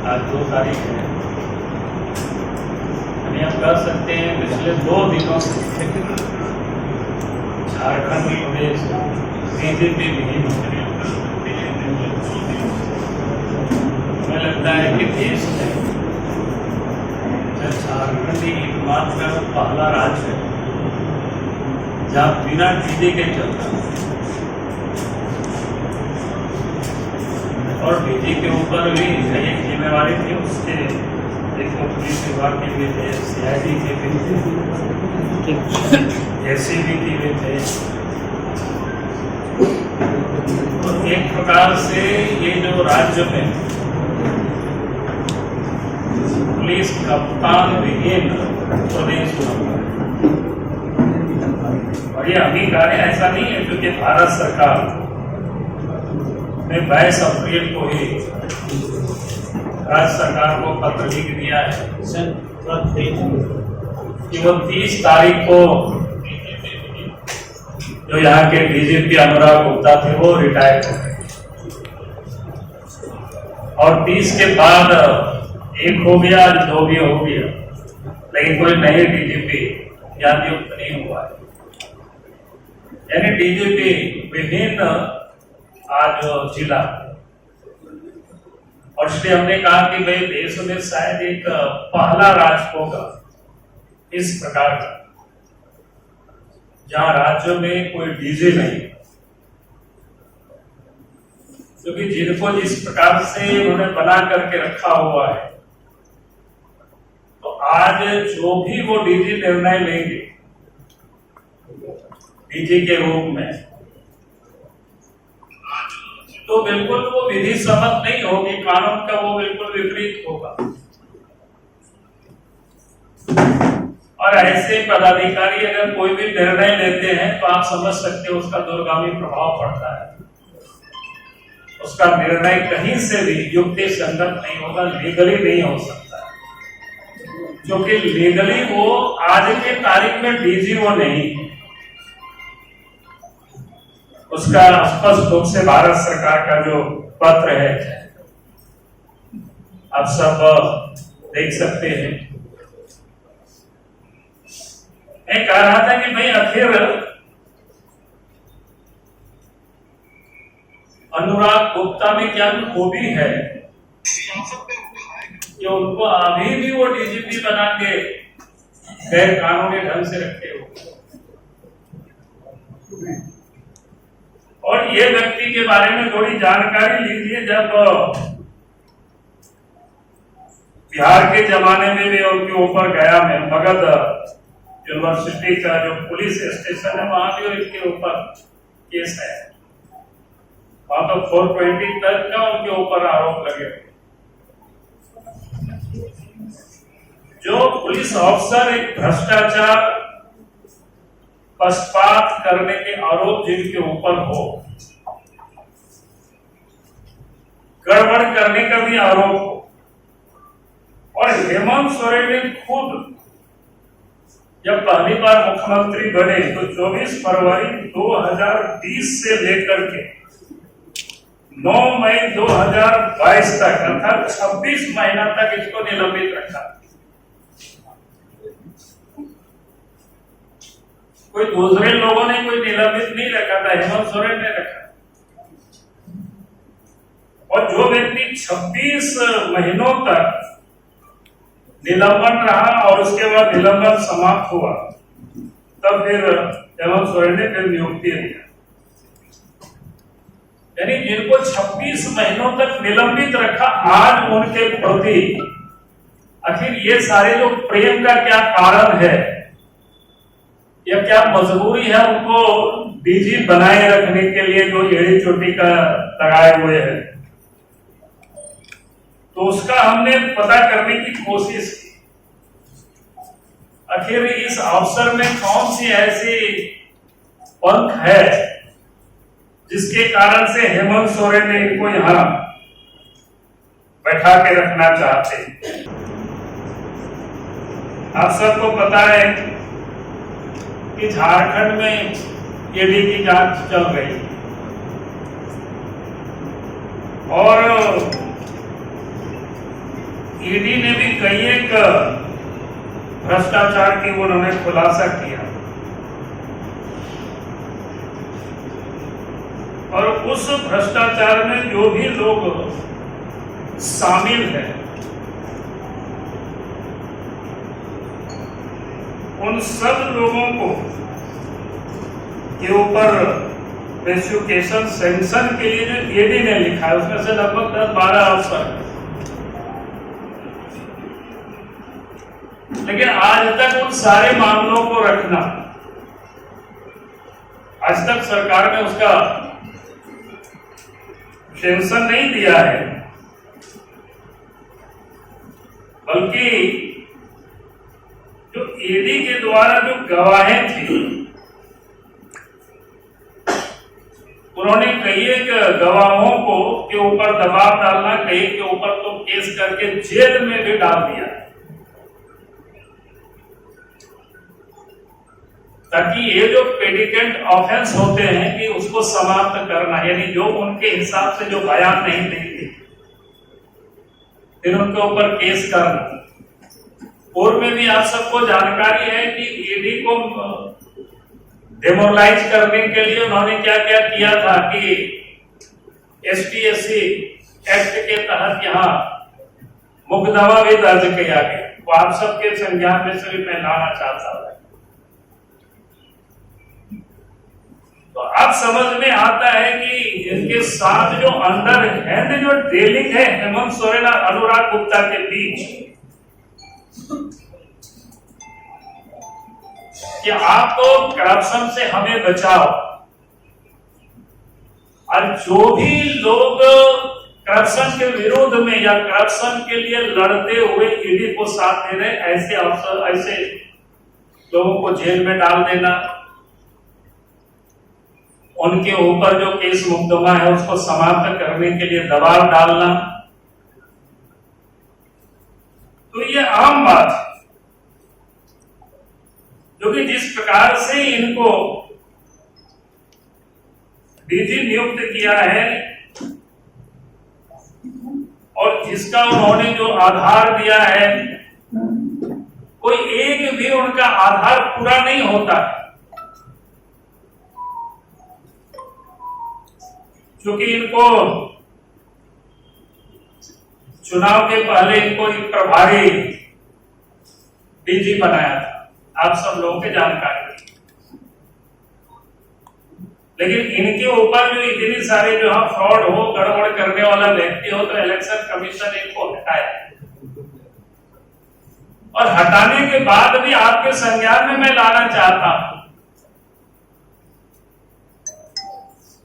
आज 2 तारीख है। हम कह सकते हैं पिछले 2 दिनों से झारखंड प्रदेश बीजेपी विहीन हो रही है। हमें लगता है कि देश में झारखंड ही एकमात्र पहला राज्य है जहाँ बिना डीजे के चलता है और डीजे के ऊपर भी एक जिम्मेवारी थी उसके, एक तो पुलिस विभाग के भी थे, CID के भी थे, SCB के भी थे। तो एक प्रकार से ये जो राज्य में पुलिस कप्तान विहीन प्रदेश हुआ और ये अंगीकार है, ऐसा नहीं है क्योंकि भारत सरकार ने 22 अप्रैल को ही राज्य सरकार को पत्र लिख दिया है कि वो 30 तारीख को जो यहाँ के DGP अनुराग गुप्ता थे वो रिटायर हो गए और 30 के बाद 1 हो गया, 2 भी हो गया, लेकिन कोई नए DGP यहाँ नियुक्त नहीं हुआ है। यानी DGP विभिन्न आज जिला और इसलिए हमने कहा कि भाई देश में शायद एक पहला राज्य होगा इस प्रकार का जहां राज्य में कोई डीजे नहीं, क्योंकि जिनको जिस प्रकार से उन्होंने बना करके रखा हुआ है, तो आज जो भी वो डीजे निर्णय लेंगे डीजे के रूप में, तो बिल्कुल वो विधि सम्मत नहीं होगी, कानून का वो बिल्कुल विपरीत होगा। और ऐसे पदाधिकारी अगर कोई भी निर्णय लेते हैं तो आप समझ सकते हो उसका दूरगामी प्रभाव पड़ता है। उसका निर्णय कहीं से भी युक्ति संगत नहीं होगा, लीगली नहीं हो सकता, क्योंकि लीगली वो आज के तारीख में डीजी वो नहीं है। उसका स्पष्ट रूप से भारत सरकार का जो पत्र है आप सब देख सकते हैं। मैं कह रहा था कि भाई आखिर अनुराग गुप्ता में क्या खूबी है कि उनको अभी भी वो DGP बना के गैर कानूनी ढंग से रखे हो। और ये व्यक्ति के बारे में थोड़ी जानकारी लीजिए। जब बिहार के जमाने में भी उनके ऊपर गया में मगध यूनिवर्सिटी का जो पुलिस स्टेशन है वहां भी इनके ऊपर केस है, वहां तो 420 तक का उनके ऊपर आरोप लगे। जो पुलिस अफसर एक भ्रष्टाचार पक्षपात करने के आरोप जिनके ऊपर हो, गड़बड़ करने का भी आरोप हो, और हेमंत सोरेन ने खुद जब पहली बार मुख्यमंत्री बने तो 24 फरवरी 2020 से लेकर के 9 मई 2022 तक अर्थात 26 महीना तक इसको निलंबित रखा। कोई दूसरे लोगों ने कोई निलंबित नहीं रखा था, हेमंत सोरेन ने रखा। और जो व्यक्ति 26 महीनों तक निलंबन रहा और उसके बाद निलंबन समाप्त हुआ, तब फिर हेमंत सोरेन ने फिर नियुक्ति दिया। यानी जिनको 26 महीनों तक निलंबित रखा, आज उनके प्रति आखिर ये सारे जो प्रेम का क्या कारण है या क्या मजबूरी है उनको डीजी बनाए रखने के लिए जो एड़ी चोटी का लगाए हुए हैं, तो उसका हमने पता करने की कोशिश की। आखिर इस अवसर में कौन सी ऐसी पंख है जिसके कारण से हेमंत सोरेन ने इनको यहां बैठा के रखना चाहते हैं। आप सबको पता है कि झारखंड में ईडी की जांच चल रही है और ईडी ने भी कई एक भ्रष्टाचार की उन्होंने खुलासा किया और उस भ्रष्टाचार में जो भी लोग शामिल हैं उन सब लोगों को के ऊपर प्रोसिक्यूशन सैंक्शन के लिए जो ईडी ने लिखा है उसमें से लगभग 10-12 अफसर, लेकिन आज तक उन सारे मामलों को रखना, आज तक सरकार ने उसका सैंक्शन नहीं दिया है, बल्कि जो ईडी के द्वारा जो गवाहें थी उन्होंने कई एक गवाहों को के ऊपर दबाव डालना, कई के ऊपर तो केस करके जेल में भी डाल दिया ताकि ये जो पेडिकेंट ऑफेंस होते हैं कि उसको समाप्त करना, यानी जो उनके हिसाब से जो बयान नहीं देंगे फिर उनके ऊपर केस करना। पूर्व में भी आप सबको जानकारी है कि ईडी को डेमोरलाइज करने के लिए उन्होंने क्या क्या किया था कि ST/SC एक्ट के तहत यहाँ मुकदमा भी दर्ज किया गया, वो आप सबके संज्ञान में से भी मैं लाना चाहता हूं। तो अब समझ में आता है कि इनके साथ जो अंडर हैंड जो डीलिंग है हेमंत सोरेन और अनुराग गुप्ता के बीच कि आप तो करप्शन से हमें बचाओ, और जो भी लोग करप्शन के विरोध में या करप्शन के लिए लड़ते हुए ईडी को साथ दे रहे ऐसे अफसर, ऐसे लोगों को जेल में डाल देना, उनके ऊपर जो केस मुकदमा है उसको समाप्त करने के लिए दबाव डालना, तो ये आम बात है। क्योंकि जिस प्रकार से इनको डीजी नियुक्त किया है और जिसका उन्होंने जो आधार दिया है, कोई एक भी उनका आधार पूरा नहीं होता, क्योंकि इनको चुनाव के पहले इनको एक प्रभारी डीजी बनाया था, आप सब लोगों की जानकारी, लेकिन इनके ऊपर जो इतनी सारे जो हम फ्रॉड हो, गड़बड़ करने वाला व्यक्ति हो, तो इलेक्शन कमीशन इनको हटाया और हटाने के बाद भी आपके संज्ञान में मैं लाना चाहता हूं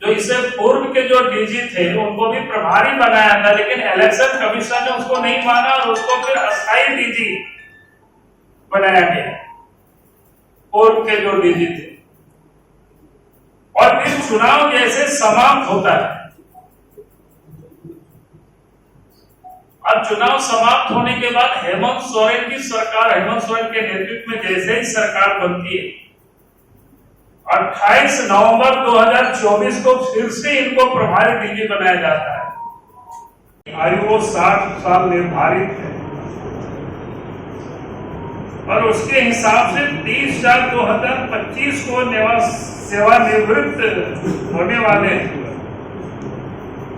जो इससे पूर्व के जो डीजी थे उनको भी प्रभारी बनाया था, लेकिन इलेक्शन कमीशन ने उसको नहीं माना और उसको फिर अस्थायी डीजी बनाया गया, पूर्व के जो डीजी थे। और फिर चुनाव जैसे समाप्त होता है, अब चुनाव समाप्त होने के बाद हेमंत सोरेन की सरकार, हेमंत सोरेन के नेतृत्व में जैसे ही सरकार बनती है, 28 नवंबर 2024 को फिर से इनको प्रभारी डीजी बनाया जाता है। आयु वो 60 साल निर्धारित है और उसके हिसाब से 30/4/2025 को सेवानिवृत्त होने वाले,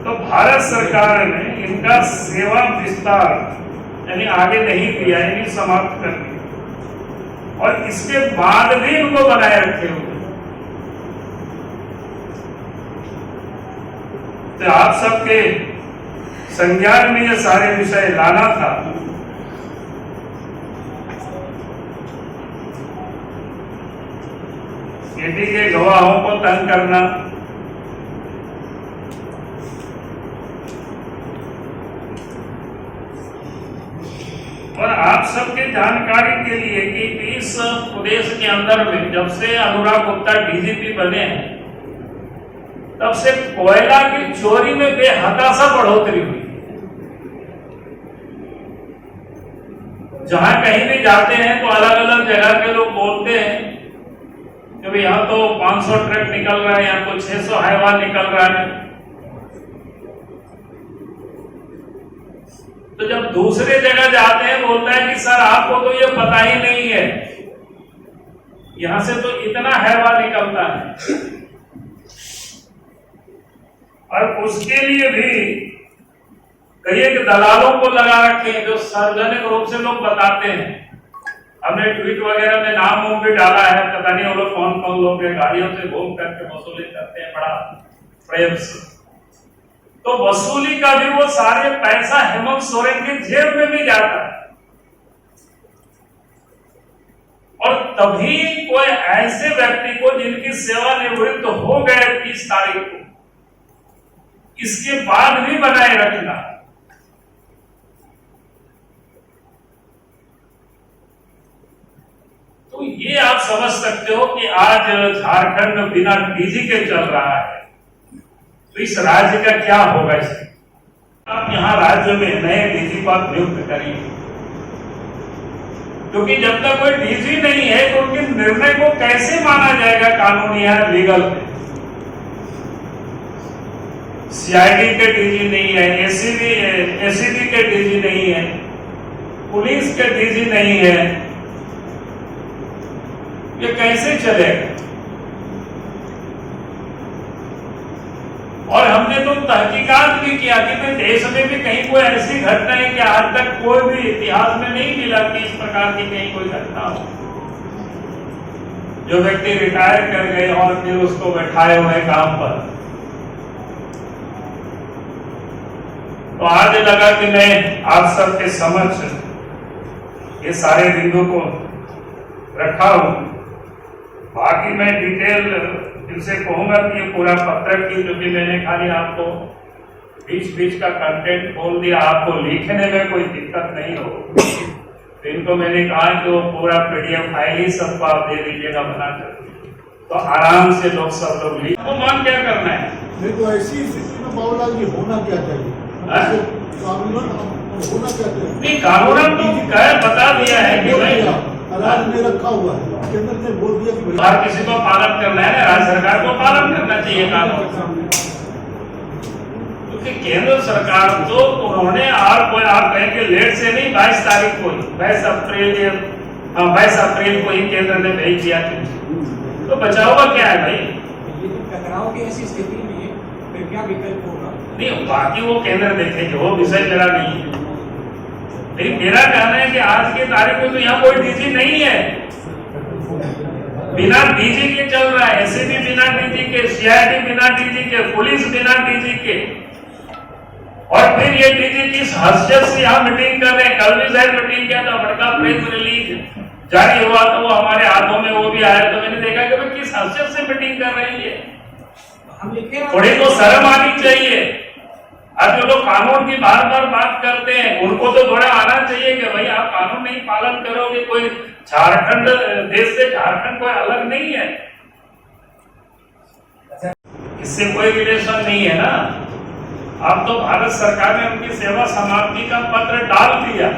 तो भारत सरकार ने इनका सेवा विस्तार यानी आगे नहीं दिया, यानी समाप्त कर दिया और इसके बाद भी इनको बनाए रखे हुए। तो आप सबके संज्ञान में ये सारे विषय लाना था। ईडी के गवाहों को तंग करना, और आप सबके जानकारी के लिए कि इस प्रदेश के अंदर में जब से अनुराग गुप्ता डीजीपी बने हैं तब से कोयला की चोरी में बेहताशा बढ़ोतरी हुई। जहां कहीं भी जाते हैं तो अलग अलग जगह के लोग बोलते हैं कि भाई यहाँ तो 500 ट्रक निकल रहा है, यहाँ तो 600 हाईवा निकल रहा है। तो जब दूसरे जगह जाते हैं बोलता है कि सर आपको तो ये पता ही नहीं है। यहां से तो इतना हैवा निकलता है। और उसके लिए भी कई एक दलालों को लगा रखे हैं जो सार्वजनिक रूप से लोग बताते हैं। हमने ट्वीट वगैरह में नाम वाम भी डाला है, पता नहीं वो लोग कौन कौन लोग गाड़ियों से घूम करके वसूली करते हैं बड़ा प्रेम से। तो वसूली का भी वो सारे पैसा हेमंत सोरेन की जेब में भी जाता है। और तभी कोई ऐसे व्यक्ति को जिनकी सेवानिवृत्त हो गए 30 तारीख को, इसके बाद भी बनाए रखना। तो ये आप समझ सकते हो कि आज झारखंड बिना डीजी के चल रहा है, तो इस राज्य का क्या होगा। इससे आप यहाँ राज्य में नए डीजी को आप नियुक्त करेंगे, क्योंकि जब तक कोई डीजी नहीं है तो उनके निर्णय को कैसे माना जाएगा कानूनी या लीगल। सीआईडी के डीजी नहीं है, एसीबी के डीजी नहीं है, पुलिस के डीजी नहीं है, ये कैसे चलेगा। और हमने तो तहकीकात भी किया कि भाई देश में भी कहीं कोई ऐसी घटना है कि आज तक कोई भी इतिहास में नहीं मिला कि इस प्रकार की कहीं कोई घटना हो, जो व्यक्ति रिटायर कर गए और फिर उसको बैठाए हुए काम पर। तो आज लगा कि मैं आप सबके समक्ष ये सारे बिंदु को रखा हूं। बाकी मैं डिटेल इनसे कहूंगा कि ये पूरा पत्र की, क्योंकि मैंने खाली आपको बीच बीच का कंटेंट खोल दिया, आपको लिखने में कोई दिक्कत नहीं हो। तो इनको मैंने कहा कि वो पूरा पीडीएफ फाइल ही सबको आप दे दीजिएगा बनाकर, तो आराम से लोग सब लोग लिख। तो मान क्या करना है, नहीं तो ऐसी स्थिति में बाबूलाल जी होना क्या चाहिए, कानूनन होना क्या चाहिए। नहीं, कानूनन तो बता दिया है कि भाई राज्य में रखा हुआ है, केंद्र ने बोल दिया कि हर किसी को पालन करना है, राज्य सरकार को पालन करना चाहिए कानून। क्योंकि केंद्र सरकार तो उन्होंने और कोई आप कहेंगे लेट से नहीं, 22 तारीख को ही 22 अप्रैल को ही केंद्र ने भेज दिया। तो बचाव का क्या है भाई, टकराव की ऐसी स्थिति में फिर क्या विकल्प होगा। नहीं, बाकी वो केंद्र देखेंगे, वो विषय मेरा नहीं है। लेकिन मेरा कहना है कि आज की तारीख में तो यहाँ कोई डीजी नहीं है, बिना डीजी के चल रहा है। एसीबी बिना डीजी के, सीआईडी बिना डीजी के, पुलिस बिना डीजी के। और फिर ये डीजी किस हैसियत से यहाँ मीटिंग कर रहे हैं। कल भी शायद मीटिंग किया था, बड़का प्रेस रिलीज जारी हुआ तो वो हमारे हाथों में वो भी आया, तो मैंने देखा कि भाई किस हैसियत से मीटिंग कर रहे हैं। थोड़ी तो शर्म आनी चाहिए। आज जो लोग कानून की बार बार बात करते हैं उनको तो थोड़ा आना चाहिए कि भाई आप कानून नहीं पालन करोगे। कोई झारखंड, देश से झारखंड कोई अलग नहीं है, इससे कोई रिलेशन नहीं है ना। अब तो भारत सरकार ने उनकी सेवा समाप्ति का पत्र डाल दिया,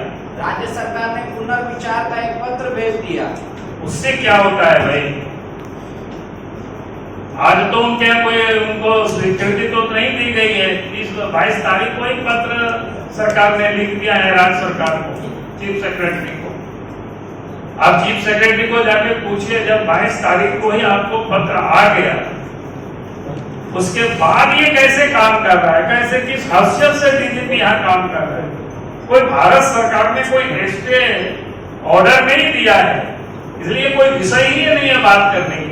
राज्य सरकार ने पुनर्विचार का एक पत्र भेज दिया। उससे क्या होता है भाई, आज तो उनके कोई उनको स्वीकृति तो नहीं दी गई है। 22 तारीख को एक पत्र सरकार ने लिख दिया है राज्य सरकार को, चीफ सेक्रेटरी को। आप चीफ सेक्रेटरी को जाके पूछिए, जब 22 तारीख को ही आपको पत्र आ गया, उसके बाद ये कैसे काम कर रहा है, कैसे किस हैसियत से डीजीपी यहाँ काम कर रहा है। कोई भारत सरकार ने कोई स्टे ऑर्डर नहीं दिया है, इसलिए कोई विषय ही नहीं है बात करने की।